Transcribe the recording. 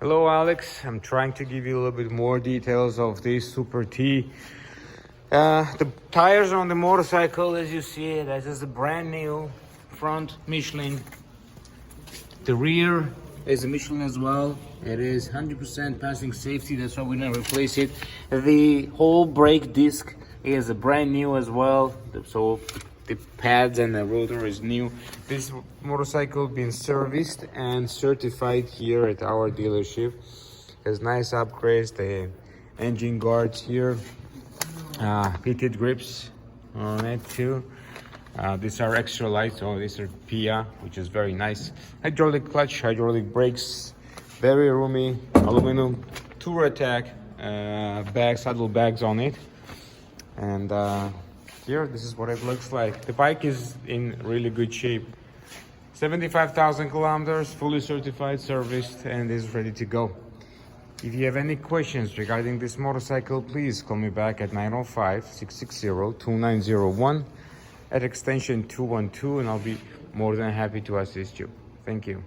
Hello Alex, I'm trying to give you a little bit more details of this Super T. The tires on the motorcycle, as you see, this is a brand new front Michelin. The rear is a Michelin as well. It is 100% passing safety, that's why we're gonna replace it. The whole brake disc is a brand new as well, so the pads and the rotor is new. This motorcycle been serviced and certified here at our dealership. Has nice upgrades, the engine guards here, heated grips on it too. These are extra light, so these are PIA, which is very nice. Hydraulic clutch, hydraulic brakes, very roomy aluminum tour attack saddle bags on it. And here, this is what it looks like. The bike is in really good shape. 75,000 kilometers, fully certified, serviced, and is ready to go. If you have any questions regarding this motorcycle, please call me back at 905-660-2901 at extension 212, and I'll be more than happy to assist you. Thank you.